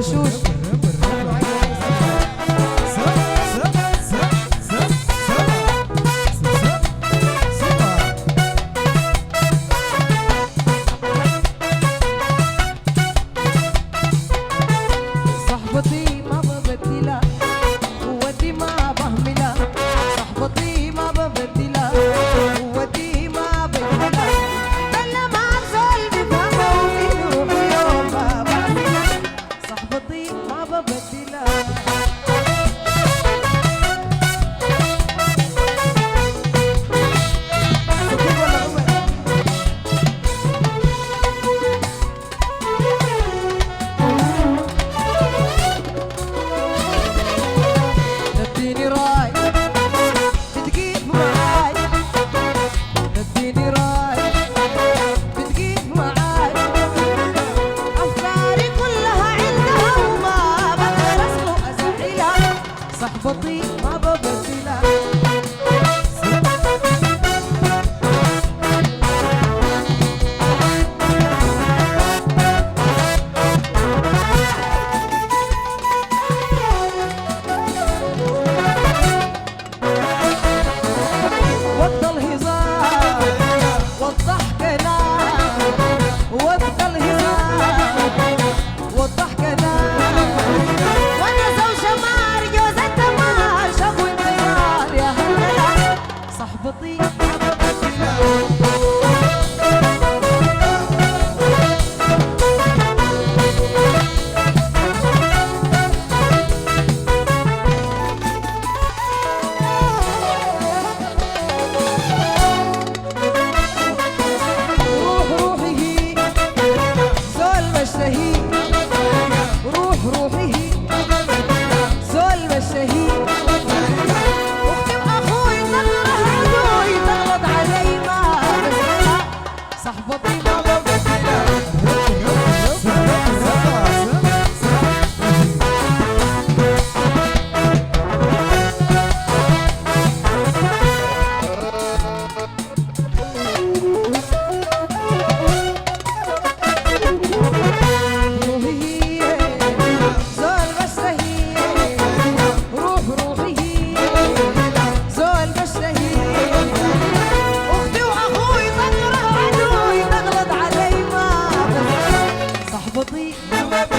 وشوش. صحبتي ما ببدلها، قوتي ما بهملها. صحبتي ما ببدلها، قوتي ما بهملها. بلا مع زول بفهمها وفي روحي يوم ما بعملها. صحبتي ما ببدلها. اديني راي بتجيب معاي، اديني راي بتجيب معاي. افكاري كلها عندها وما بقدر اسلق ازعلها. صحبتي ما ببدلها. وقت الهزار والضحك نار، وقت الهزار والضحك نار. وانا زوجة مار جوزتها مار شغل انتظار يا هلا. صحبتي ما ببدلها. روح روحي هي زول بشتهي، روح روحي هي زول بشتهي. اختي واخوي تكره عدوي تغلط علي ما بسألها. صحبتي ما ببدلها. روحي هي زول بشتهي، روح روحي هي زول بشتهي. اختي واخوي تكره عدوي تغلط علي ما بسألها. صحبتي ما ببدلها.